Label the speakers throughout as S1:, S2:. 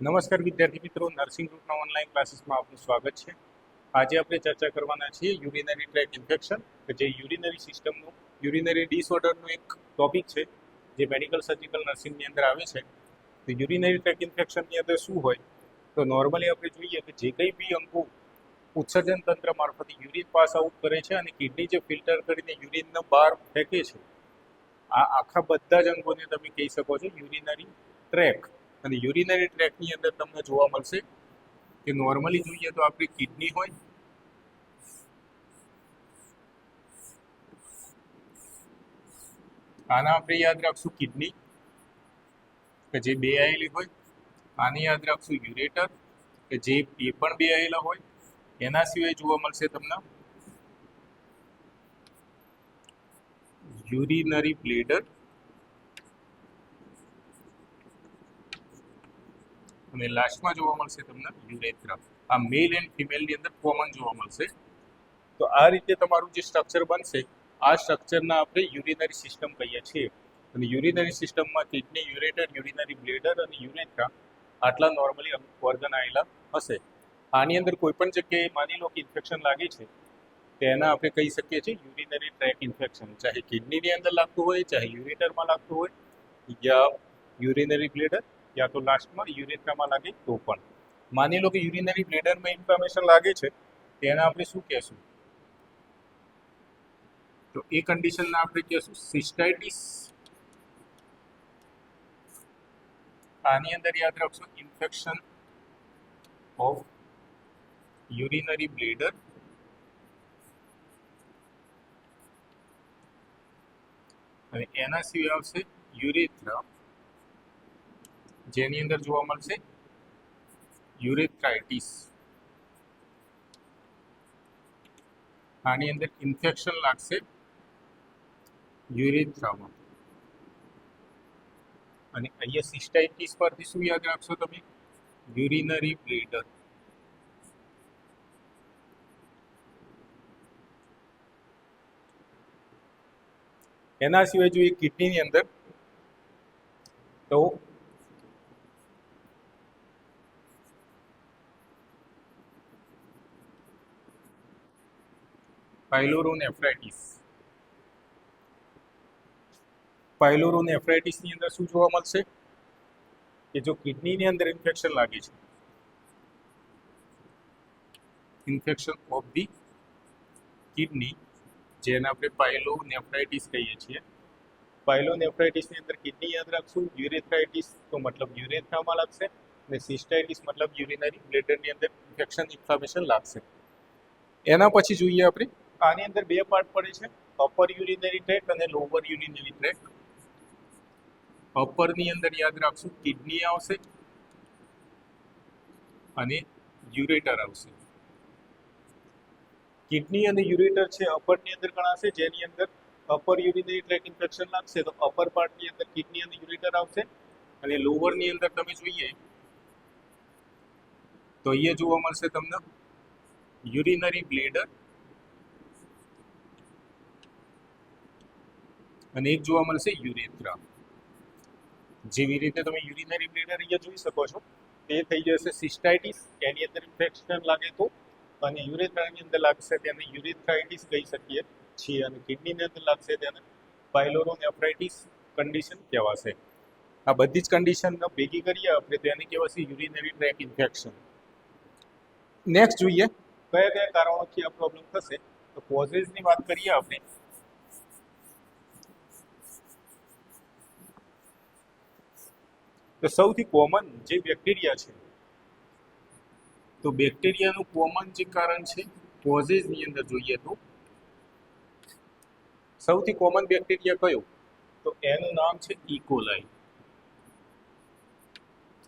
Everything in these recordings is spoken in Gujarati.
S1: નમસ્કાર વિદ્યાર્થી મિત્રો, નર્સિંગ ગ્રુપના ઓનલાઈન ક્લાસીસમાં આપનું સ્વાગત છે. આજે આપણે ચર્ચા કરવાના છીએ યુરિનરી ટ્રેક ઇન્ફેક્શન, કે જે યુરિનરી સિસ્ટમનું યુરિનરી ડિસઓર્ડરનું એક ટોપિક છે જે મેડિકલ સર્જિકલ નર્સિંગની અંદર આવે છે. તો યુરિનરી ટ્રેક ઇન્ફેક્શનની અંદર શું હોય, તો નોર્મલી આપણે જોઈએ કે જે કંઈ બી અંગો ઉત્સર્જન તંત્ર મારફતે યુરિન પાસ આઉટ કરે છે અને કિડની જે ફિલ્ટર કરીને યુરિનને બહાર ફેંકે છે, આ આખા બધા જ અંગોને તમે કહી શકો છો યુરિનરી ટ્રેક. અને યુરિનરી ટ્રેકની અંદર તમને જોવા મળશે કે નોર્મલી જોઈએ તો આપણી કિડની હોય, આના આપણે યાદ રાખશું કિડની કે જે બે આયેલી હોય. આને યાદ રાખશું યુરેટર કે જે એ પણ બે આયેલા હોય. એના સિવાય જોવા મળશે તમને યુરિનરી બ્લેડર અને લાસ્ટમાં જોવા મળશે તમને યુરેથ્રા. આ મેલ એન્ડ ફિમેલની અંદર કોમન જોવા મળશે. તો આ રીતે તમારું જે સ્ટ્રક્ચર બનશે, આ સ્ટ્રક્ચરના આપણે યુરિનરી સિસ્ટમ કહીએ છીએ. અને યુરિનરી સિસ્ટમમાં કિડની, યુરેટર, યુરિનરી બ્લેડર અને યુરેથ્રા આટલા નોર્મલી ઓર્ગન આવેલા હશે. આની અંદર કોઈ પણ જગ્યાએ માની લો કે ઇન્ફેક્શન લાગે છે, તેના આપણે કહી શકીએ છીએ યુરિનરી ટ્રેક ઇન્ફેક્શન. ચાહે કિડનીની અંદર લાગતું હોય, ચાહે યુરેટરમાં લાગતું હોય, યા યુરિનરી બ્લેડર, યા તો લાસ્ટમાં યુરેથ્રામાં લાગે તો પણ. માની લો કે યુરિનરી બ્લેડરમાં ઇન્ફ્લામેશન લાગે છે, તેને આપણે શું કહેશું? તો એ કન્ડિશનને આપણે કહેશું સિસ્ટાઇટિસ. આની અંદર યાદ રાખશો ઇન્ફેક્શન ઓફ યુરિનરી બ્લેડર અને એના સિવાય આવશે યુરેથ્રા, જેની અંદર જોવા મળશે યુરેથ્રાઇટિસ. આની અંદર ઇન્ફેક્શન લાગશે યુરેથ્રામાં. અને અહીંયા સિસ્ટાઇટિસ પરથી શું યાદ રાખશો તમે? Urinary bladder. એના સિવાય જોઈએ કિડનીની અંદર તો પાયલોરોનેફ્રાઇટિસ. પાયલોરોનેફ્રાઇટિસની અંદર શું જોવા મળશે કે જો કિડનીની અંદર ઇન્ફેક્શન લાગે છે, ઇન્ફેક્શન ઓફ ધી કિડની, જેને આપણે પાયલોનેફ્રાઇટિસ કહીએ છીએ. પાયલોનેફ્રાઇટિસની અંદર કિડની યાદ રાખશું, યુરેથ્રાઇટિસ તો મતલબ યુરેથ્રામાં લાગશે, અને સિસ્ટાઇટિસ મતલબ યુરિનરી બ્લેડરની અંદર ઇન્ફેક્શન, ઇન્ફ્લામેશન લાગશે. એના પછી જોઈએ આપણે, આની અંદર બે પાર્ટ પડે છે, અપર યુરિનરી ટ્રેક અને લોવર યુરિનરી ટ્રેક. અપરની અંદર યાદ રાખશું કિડની આવશે અને યુરેટર આવશે. કિડની અને યુરેટર છે અપરની અંદર ગણાશે, જેની અંદર અપર યુરિનરી ટ્રેક ઇન્ફેક્શન લાગશે તો અપર પાર્ટની અંદર કિડની અને યુરેટર આવશે. અને લોવરની અંદર તમે જોઈએ તો અહીંયા જોવા મળશે તમને યુરિનરી બ્લેડર અને એક જોવા મળશે યુરેથ્રા. જેવી રીતે તમે યુરિનરી બ્લેડર અહીંયા જોઈ શકો છો, તે થઈ જશે સિસ્ટાઇટિસ, એની અંદર ઇન્ફેક્શન લાગે તો, અને યુરેથ્રાની અંદર લાગશે તેને યુરેથ્રાઇટિસ કહી શકીએ છીએ, અને કિડનીની અંદર લાગશે તેને પાયલોરોનેફ્રાઇટિસ કન્ડિશન કહેવાશે. આ બધી જ કન્ડિશન ભેગી કરીએ આપણે તો એને કહેવાશે યુરિનરી ટ્રેક ઇન્ફેક્શન. નેક્સ્ટ જોઈએ કયા કયા કારણોથી આ પ્રોબ્લેમ થશે. તો કોઝિસની વાત કરીએ આપણે, તો સૌથી કોમન જે બેક્ટેરિયા છે, તો બેક્ટેરિયાનું કોમન જે કારણ છે કોઝિસની અંદર જોઈએ તો સૌથી કોમન બેક્ટેરિયા કયો? તો એનું નામ છે ઇકોલાઈ.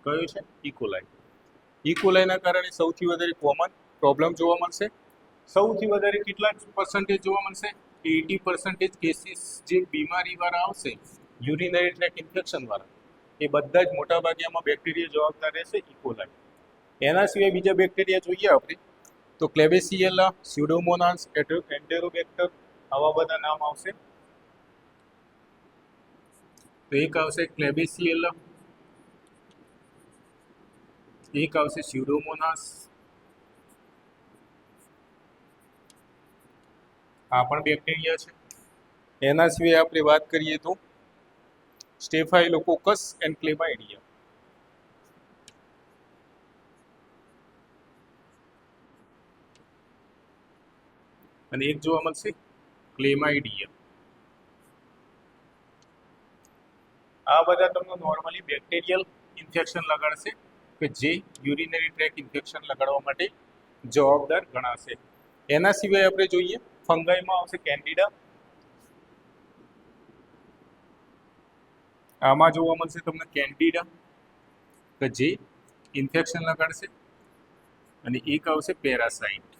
S1: કયું છે? ઇકોલાઈ. ઇકોલાઈના કારણે સૌથી વધારે કોમન પ્રોબ્લેમ જોવા મળશે. સૌથી વધારે કેટલા પર્સન્ટેજ જોવા મળશે? 80% કેસીસ જે બીમારીવાળા આવશે યુરિનરી ટ્રેક ઇન્ફેક્શનવાળા, એ બધા જ મોટા ભાગે આમાં બેક્ટેરિયા જવાબદાર રહેશે ઇકોલાઈ. એના સિવાય બીજા બેક્ટેરિયા જોઈએ આપણે તો ક્લેબેસિયેલા, સ્યુડોમોનાસ, એન્ટેરોબેક્ટર, આવા બધા નામ આવશે. તો એક આવશે ક્લેબેસિયેલા, એક આવશે સ્યુડોમોનાસ, આ પણ બેક્ટેરિયા છે. એના સિવાય આપણે વાત કરીએ તો સ્ટેફાઇલોકોકસ એન્ડ ક્લેમાઇડિયા, અને એક જોવા મળશે ક્લેમાઇડિયા. આ બધા તમને નોર્મલી બેક્ટેરિયલ ઇન્ફેક્શન લગાડશે કે જે યુરિનરી ટ્રેક ઇન્ફેક્શન લગાડવા માટે જવાબદાર ગણાશે. એના સિવાય આપણે જોઈએ ફંગાઈમાં આવશે કેન્ડિડા, આમાં જોવા મળશે તમને કેન્ડિડા કે જે ઇન્ફેક્શન લગાડશે, અને એક આવશે પેરાસાઇટ.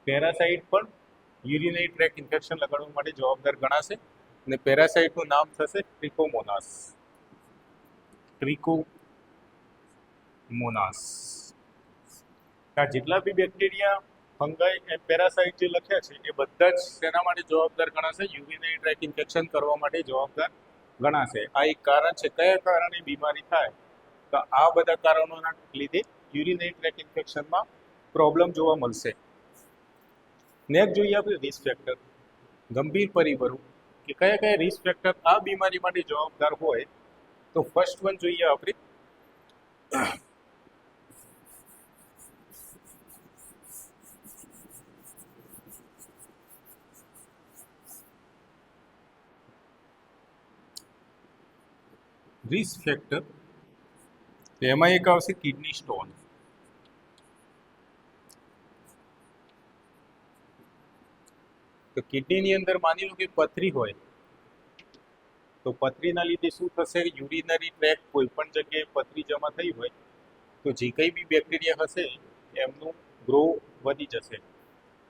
S1: પેરાસાઇટ પણ યુરિનરી ટ્રેક ઇન્ફેક્શન લગાડવા માટે જવાબદાર ગણાશે, અને પેરાસાઇટનું નામ થશે ટ્રિકોમોનાસ. ટ્રિકોમોનાસ. આ જેટલા બી બેક્ટેરિયા, ફંગાઈ, પેરાસાઇટ જે લખ્યા છે એ બધા જ તેના માટે જવાબદાર ગણાશે, યુરિનરી ટ્રેક ઇન્ફેક્શન કરવા માટે જવાબદાર ગણાશે. આ એક કારણ છે. કયા કારણે બીમારી થાય? તો આ બધા કારણોના લીધે યુરિનરી ટ્રેક ઇન્ફેક્શનમાં પ્રોબ્લેમ જોવા મળશે. નેક્સ્ટ જોઈએ આપણે રિસ્ક ફેક્ટર, ગંભીર પરિબળો કે કયા કયા રિસ્ક ફેક્ટર આ બીમારી માટે જવાબદાર હોય. તો ફર્સ્ટ વન જોઈએ આપણે રિસ્ક ફેક્ટર, એમાં એક આવશે કિડની સ્ટોન. તો કિડનીની અંદર માની લો કે પથરી હોય, તો પથરીના લીધે શું થશે? યુરિનરી ટ્રેક કોઈ પણ જગ્યાએ પથરી જમા થઈ હોય તો જે કંઈ બી બેક્ટેરિયા હશે એમનું ગ્રો વધી જશે,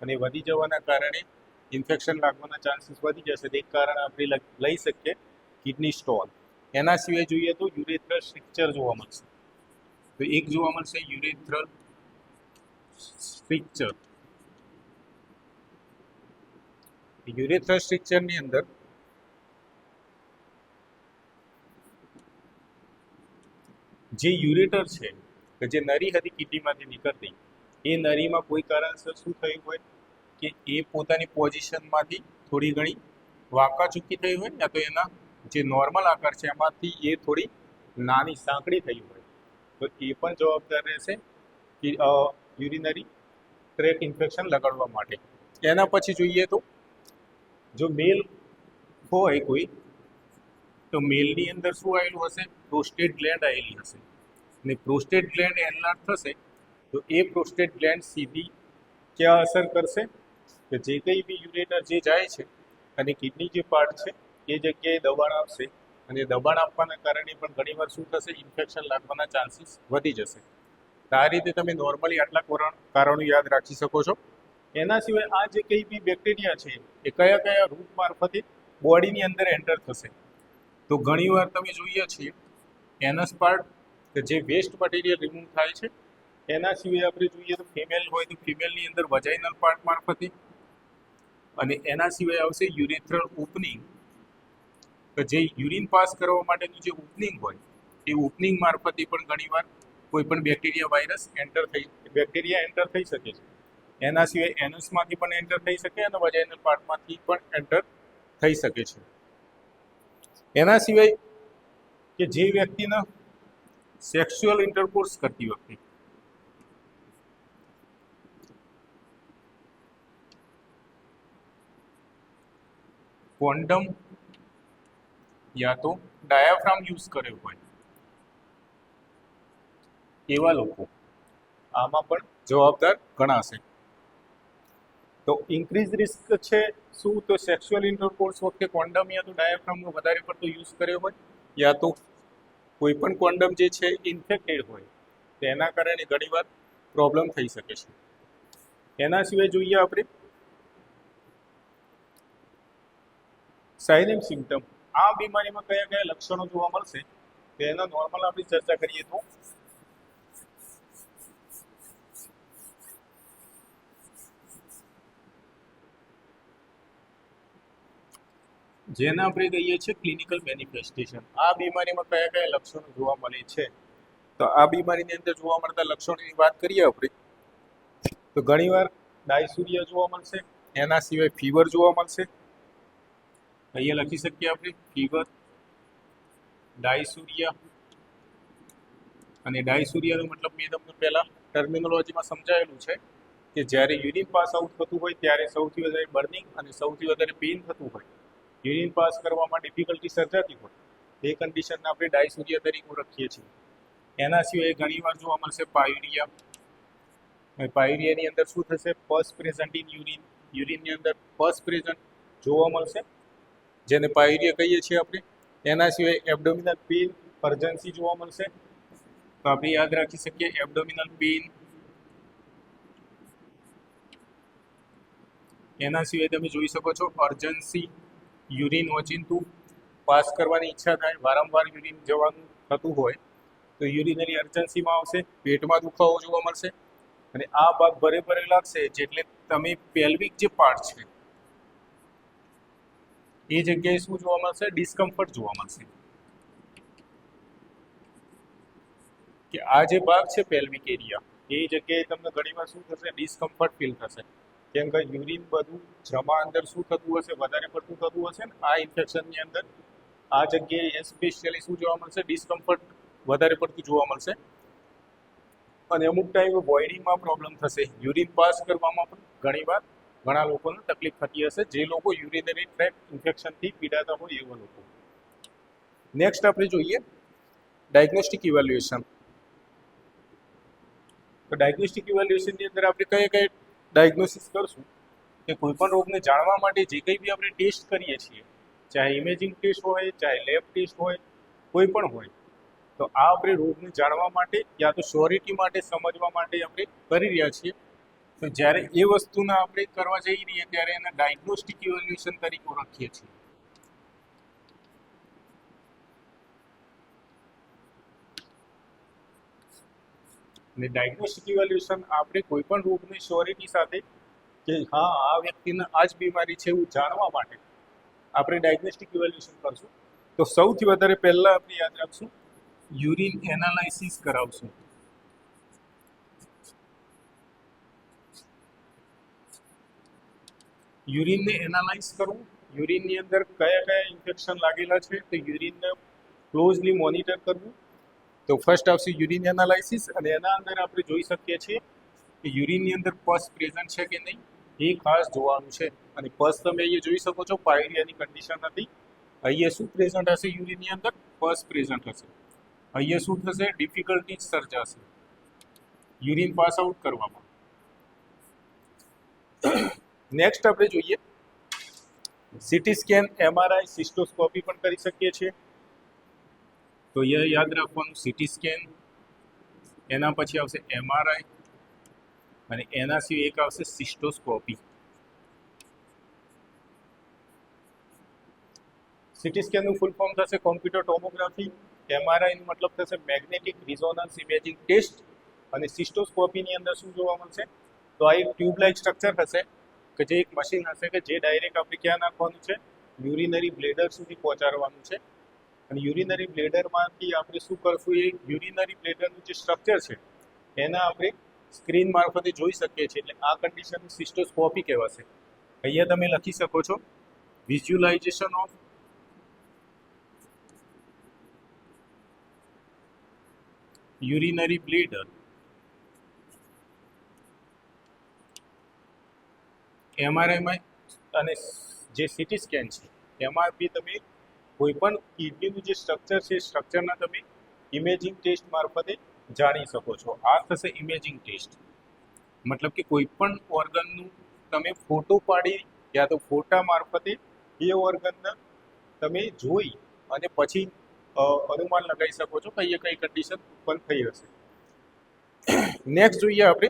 S1: અને વધી જવાના કારણે ઇન્ફેક્શન લાગવાના ચાન્સીસ વધી જશે. એક કારણ આપણે લઈ શકીએ કિડની સ્ટોન. એના સિવાય જોઈએ તો યુરેથ્રલ સ્ટ્રક્ચર જોવા મળશે. તો એક જોવા મળશે યુરેથ્રલ સ્ટ્રક્ચર. યુરેથ્રલ સ્ટ્રક્ચરની અંદર જે યુરેટર છે કે જે નળી હતી કિડનીમાંથી નીકળતી, એ નળીમાં કોઈ કારણસર શું થયું હોય કે એ પોતાની પોઝિશનમાંથી થોડી ઘણી વાંકાચૂકી થઈ હોય, યા તો એના જે નોર્મલ આકાર છે એમાંથી એ થોડી નાની સાંકડી થઈ હોય, તો એ પણ જવાબદાર રહેશે કે યુરિનરી ટ્રેક ઇન્ફેક્શન લગાડવા માટે. એના પછી જોઈએ તો જો મેલ હોય કોઈ, તો મેલની અંદર શું આવેલું હશે? પ્રોસ્ટેટ ગ્લેન્ડ આવેલી હશે, અને પ્રોસ્ટેટ ગ્લેન્ડ એનલાર્જ થશે તો એ પ્રોસ્ટેટ ગ્લેન્ડ સીધી ક્યાં અસર કરશે? કે જે કંઈ બી યુરેટર જે જાય છે અને કિડની જે પાર્ટ છે એ જગ્યાએ દબાણ આપશે, અને દબાણ આપવાના કારણે પણ ઘણીવાર શું થશે? ઇન્ફેક્શન લાગવાના ચાન્સીસ વધી જશે. તો આ રીતે તમે નોર્મલી આટલા કારણો યાદ રાખી શકો છો. એના સિવાય આ જે કંઈ બી બેક્ટેરિયા છે એ કયા કયા રૂટ મારફતે બોડીની અંદર એન્ટર થશે? તો ઘણીવાર તમે જોઈએ છીએ એનસ પાર્ટ કે જે વેસ્ટ મટીરિયલ રિમૂવ થાય છે. એના સિવાય આપણે જોઈએ તો ફિમેલ હોય તો ફિમેલની અંદર વજાઇનલ પાર્ટ મારફતે, અને એના સિવાય આવશે યુરેથ્રલ ઓપનિંગ કે જે યુરિન પાસ કરવા માટેનું જે ઓપનિંગ હોય એ ઓપનિંગ મારફતે પણ ઘણીવાર કોઈ પણ બેક્ટેરિયા વાયરસ એન્ટર થઈ શકે છે. એના સિવાય એનસમાંથી પણ એન્ટર થઈ શકે અને વજાઇનલ પાર્ટમાંથી પણ એન્ટર થઈ શકે છે. એના સિવાય કે જે વ્યક્તિના સેક્સ્યુઅલ ઇન્ટરકોર્સ કરતી વખતે કોન્ડમ યા તો ડાયાફ્રામ યુઝ કર્યો હોય એવા લોકો આમાં પણ જવાબદાર ગણાશે. તો ઇન્ક્રીઝ રિસ્ક છે શું? તો સેક્સ્યુઅલ ઇન્ટરકોર્સ વખતે કોન્ડમ યા તો ડાયાફ્રામનો વધારે પડતો યુઝ કર્યો હોય, યા તો કોઈ પણ કોન્ડમ જે છે ઇન્ફેક્ટેડ હોય, તેના કારણે ઘણીવાર પ્રોબ્લેમ થઈ શકે છે. એના સિવાય જોઈએ આપણે સાઇન એન્ડ સિમ્ટમ. આ બીમારીમાં કયા કયા લક્ષણો જોવા મળશે તેના નોર્મલ આપણે ચર્ચા કરીએ તો જેને આપણે કહીએ છીએ ક્લિનિકલ મેનિફેસ્ટેશન. આ બીમારીમાં કયા કયા લક્ષણો જોવા મળે છે? તો આ બીમારીની અંદર જોવા મળતા લક્ષણોની વાત કરીએ આપણે તો ઘણીવાર ડાયસુરિયા જોવા મળશે, એના સિવાય ફીવર જોવા મળશે. અહીંયા લખી શકીએ આપણે ફીવર, ડાયસુરિયા. અને ડાયસુરિયાનો મતલબ મેં તમને પહેલા ટર્મિનોલોજીમાં સમજાવેલું છે કે જ્યારે યુરિન પાસ આઉટ થતું હોય ત્યારે સૌથી વધારે બર્નિંગ અને સૌથી વધારે પેઇન થતું હોય, યુરિન પાસ કરવામાં ડિફિકલ્ટી સર્જાતી હોય, એ કન્ડિશનને આપણે ડાયસુરિયા તરીકે ઓળખીએ છીએ. એના સિવાય ઘણીવાર જોવા મળશે પાયુરિયા. પાયુરિયાની અંદર શું થશે? પસ પ્રેઝન્ટ ઇન યુરિન, યુરિનની અંદર પસ પ્રેઝન્ટ જોવા મળશે, જેને પાયુરિયા કહીએ છીએ આપણે. એના સિવાય એબ્ડોમિનલ પેઇન, અર્જન્સી જોવા મળશે. તો આપણે યાદ રાખી શકીએ એબ્ડોમિનલ પેઇન. એના સિવાય તમે જોઈ શકો છો અર્જન્સી, યુરિન ઓચિંતું, પાસ કરવાની ઈચ્છા થાય, વારંવાર યુરિન જવાનું થતું હોય તો યુરિનરી અર્જન્સીમાં આવશે. પેટમાં દુખાવો જોવા મળશે અને આ ભાગ ભરે ભરે લાગશે, જેટલે તમે પેલ્વિક જે પાર્ટ છે એ જગ્યાએ શું જોવા મળશે? ડિસ્કમ્ફર્ટ જોવા મળશે. કે આ જે ભાગ છે પેલ્વિક એરિયા, એ જગ્યાએ તમને ઘણીવાર શું થશે? ડિસ્કમ્ફર્ટ ફીલ થશે. કેમ કે યુરિન બધું જમા અંદર શું થતું હશે? વધારે પડતું થતું હશે ને આ ઇન્ફેક્શનની અંદર આ જગ્યાએ એસ્પેશિયલી શું જોવા મળશે? ડિસ્કમ્ફર્ટ વધારે પડતું જોવા મળશે. અને અમુક ટાઈમે વોઇડિંગમાં પ્રોબ્લેમ થશે. યુરિન પાસ કરવામાં પણ ઘણીવાર ઘણા લોકોને તકલીફ થતી હશે, જે લોકો યુરિનરી ટ્રેક ઇન્ફેક્શનથી પીડાતા હોય એવા લોકો. નેક્સ્ટ આપણે જોઈએ ડાયગ્નોસ્ટિક ઇવેલ્યુએશન. તો ડાયગ્નોસ્ટિક ઇવેલ્યુએશનની અંદર આપણે કઈ ડાયગ્નોસિસ કરશું કે કોઈ પણ રોગને જાણવા માટે જે કંઈ બી આપણે ટેસ્ટ કરીએ છીએ, ચાહે ઇમેજિંગ ટેસ્ટ હોય, ચાહે લેબ ટેસ્ટ હોય, કોઈ પણ હોય, તો આ આપણે રોગને જાણવા માટે યા તો શ્યોરિટી માટે, સમજવા માટે આપણે કરી રહ્યા છીએ. તો જ્યારે એ વસ્તુના આપણે કરવા જઈ રહીએ ત્યારે એને ડાયગ્નોસ્ટિક ઇવેલ્યુએશન તરીકે ઓળખીએ છીએ. અને ડાયગ્નોસ્ટિક ઇવેલ્યુએશન આપણે કોઈ પણ રોગની શ્યોરિટી સાથે કે હા આ વ્યક્તિને આ જ બીમારી છે એવું જાણવા માટે આપણે ડાયગ્નોસ્ટિક ઇવેલ્યુએશન કરશું. તો સૌથી વધારે પહેલા આપણે યાદ રાખશું યુરિન એનાલાઇસિસ કરાવશું. યુરિનને એનાલાઇઝ કરવું, યુરિનની અંદર કયા કયા ઇન્ફેક્શન લાગેલા છે તો યુરિનને ક્લોઝલી મોનિટર કરવું. તો ફર્સ્ટ આવશે યુરિન એનાલાઇસિસ અને એના અંદર આપણે જોઈ શકીએ છીએ કે યુરિનની અંદર પસ પ્રેઝન્ટ છે કે નહીં એ ખાસ જોવાનું છે. અને પસ તમે અહીંયા જોઈ શકો છો, પાયરિયાની કન્ડિશન હતી. અહીંયા શું પ્રેઝન્ટ હશે? યુરિનની અંદર પસ પ્રેઝન્ટ હશે. અહીંયા શું થશે? ડિફિકલ્ટી સર્જાશે યુરિન પાસ આઉટ કરવામાં. નેક્સ્ટ આપણે જોઈએ સીટી સ્કેન, એમઆરઆઈ, સિસ્ટોસ્કોપી પણ કરી શકીએ છીએ. તો એ યાદ રાખવાનું સીટી સ્કેન, એના પછી આવશે એમઆરઆઈ અને એના સિવાય એક આવશે સિસ્ટોસ્કોપી. સીટી સ્કેનનું ફૂલ ફોર્મ થશે કોમ્પ્યુટર ટોમોગ્રાફી, એમઆરઆઈનું મતલબ થશે મેગ્નેટિક રિઝોનન્સ ઇમેજિંગ ટેસ્ટ અને સિસ્ટોસ્કોપીની અંદર શું જોવા મળશે? તો આ એક ટ્યુબ લાઇક સ્ટ્રક્ચર હશે કે જે એક મશીન હશે કે જે ડાયરેક્ટ આપણે ક્યાં નાખવાનું છે? યુરિનરી બ્લેડર સુધી પહોંચાડવાનું છે. અને યુરિનરી બ્લેડરમાંથી આપણે શું કરશું? એ યુરિનરી બ્લેડરનું જે સ્ટ્રક્ચર છે એના આપણે સ્ક્રીન મારફતે જોઈ શકીએ છીએ. એટલે આ કન્ડિશન સિસ્ટોસ્કોપી કહેવાશે. અહીંયા તમે લખી શકો છો વિઝ્યુલાઇઝેશન ઓફ યુરિનરી બ્લેડર. એમઆરઆઈમાં અને જે સીટી સ્કેન છે એમાં બી તમે કોઈ પણ કિડનીનું જે સ્ટ્રક્ચર છે સ્ટ્રક્ચરના તમે ઇમેજિંગ ટેસ્ટ મારફતે જાણી શકો છો. આ થશે ઇમેજિંગ ટેસ્ટ. મતલબ કે કોઈ પણ ઓર્ગનનું તમે ફોટો પાડી યા તો ફોટા મારફતે એ ઓર્ગનને તમે જોઈ અને પછી અનુમાન લગાવી શકો છો કે અહીંયા કઈ કન્ડિશન ઉત્પન્ન થઈ હશે. નેક્સ્ટ જોઈએ આપણે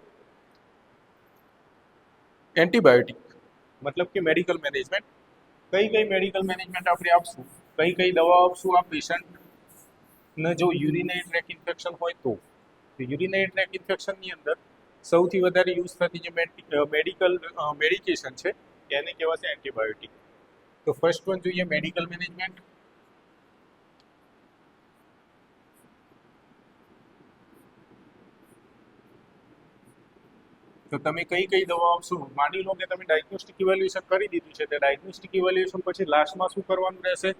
S1: એન્ટીબાયોટિક, મતલબ કે મેડિકલ મેનેજમેન્ટ. કઈ મેડિકલ મેનેજમેન્ટ આપણે આપશું, કઈ દવા આપશું આ પેશન્ટને જો યુરિનરી ટ્રેક ઇન્ફેક્શન હોય તો. યુરિનરી ટ્રેક ઇન્ફેક્શનની અંદર સૌથી વધારે યુઝ થતી જે મેડિકેશન છે એને કહેવાશે એન્ટીબાયોટિક. તો ફર્સ્ટ વન જોઈએ મેડિકલ મેનેજમેન્ટ. તો તમે કઈ કઈ દવા આપશો? માની લો કે તમે ડાયગ્નોસ્ટિક ઇવેલ્યુએશન કરી દીધું છે, તો ડાયગ્નોસ્ટિક ઇવેલ્યુએશન પછી લાસ્ટમાં શું કરવાનું રહેશે?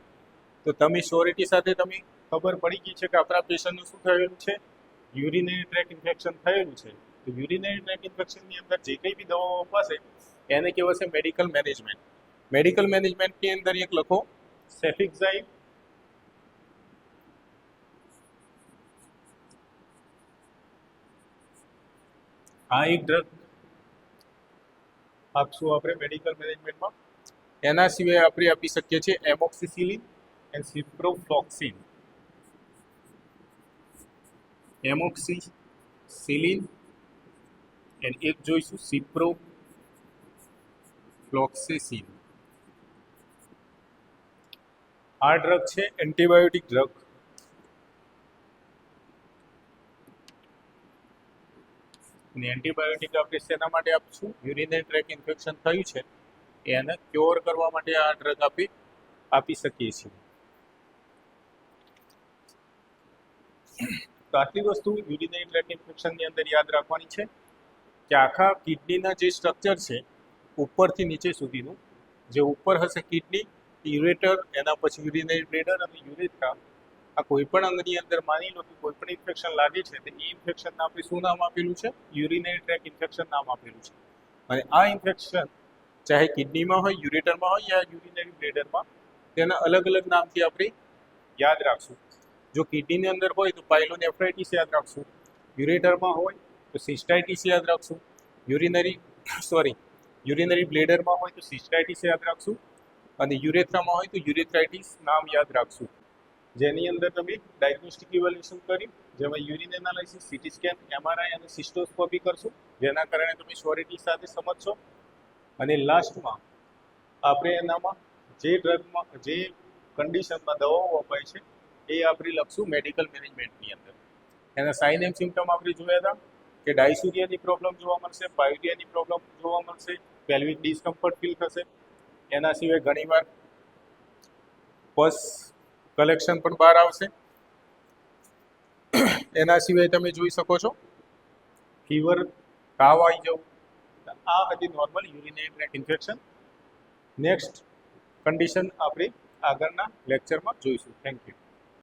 S1: તો તમે શ્યોરિટી સાથે તમે ખબર પડી ગઈ છે કે આપણા પેશન્ટનું શું થયેલું છે, યુરિનરી ટ્રેક ઇન્ફેક્શન થયેલું છે. તો યુરિનરી ટ્રેક ઇન્ફેક્શનની અંદર જે કંઈ બી દવાઓ અપાશે એને કહેવાશે મેડિકલ મેનેજમેન્ટ. મેડિકલ મેનેજમેન્ટની અંદર એક લખો સેફિક્ઝાઇમ, આ એક ડ્રગ આપશું આપણે મેડિકલ મેનેજમેન્ટમાં. એના સિવાય આપણે આપી શકીએ છીએ એમોક્સિસિલિન એન્ડ સિપ્રોફ્લોક્સિન. એમોક્સિસિલિન એન્ડ એક જોઈશું સિપ્રોફ્લોક્સિસિન. આ ડ્રગ છે એન્ટીબાયોટિક ડ્રગ. અને એન્ટીબાયોટિક આપણે શેના માટે આપીશું? યુરિનરી ટ્રેક ઇન્ફેક્શન થયું છે એને ક્યોર કરવા માટે આ ડ્રગ આપી શકીએ છીએ. તો આટલી વસ્તુ યુરિનરી ટ્રેક ઇન્ફેક્શનની અંદર યાદ રાખવાની છે કે આખા કિડનીના જે સ્ટ્રક્ચર છે ઉપરથી નીચે સુધીનું, જે ઉપર હશે કિડની, યુરેટર, એના પછી યુરિનરી બ્લેડર અને યુરેથ્રા, આ કોઈ પણ અંગની અંદર માની લો કે કોઈ પણ ઇન્ફેક્શન લાગે છે તો એ ઇન્ફેક્શનને આપણે શું નામ આપેલું છે? યુરિનરી ટ્રેક ઇન્ફેક્શન નામ આપેલું છે. અને આ ઇન્ફેક્શન ચાહે કિડનીમાં હોય, યુરેટરમાં હોય યા યુરિનરી બ્લેડરમાં, તેના અલગ અલગ નામથી આપણે યાદ રાખશું. જો કિડનીની અંદર હોય તો પાયલોનેફ્રાઇટિસ યાદ રાખશું, યુરેટરમાં હોય તો સિસ્ટાઇટિસ યાદ રાખશું, યુરિનરી બ્લેડરમાં હોય તો સિસ્ટાઇટિસ યાદ રાખશું, અને યુરેથ્રામાં હોય તો યુરેથ્રાઇટિસ નામ યાદ રાખશું. જેની અંદર તમે ડાયગ્નોસ્ટિક ઇવેલ્યુએશન કરી, જેમાં urine analysis, CT scan, MRI અને સિસ્ટોસ્કોપી કરશું, જેના કારણે તમે શ્યોરિટી સાથે સમજશો. અને લાસ્ટમાં આપણે એનામાં જે ડ્રગમાં જે કન્ડિશનમાં દવાઓ અપાય છે એ આપણે લખશું મેડિકલ મેનેજમેન્ટની અંદર. એના સાઇન એન્ડ સિમ્ટમ આપણે જોયા હતા કે ડાયસુરિયાની પ્રોબ્લેમ જોવા મળશે, પાયુરિયાની પ્રોબ્લેમ જોવા મળશે, પેલ્વિક ડિસ્કમ્ફર્ટ ફીલ થશે. એના સિવાય ઘણીવાર પસ કલેક્શન પણ બહાર આવશે. એના સિવાય તમે જોઈ શકો છો ફીવર, તાવ આવી જવું. આ હતી normal urinary track infection. Next condition આપણે આગળના લેક્ચરમાં જોઈશું. Thank you.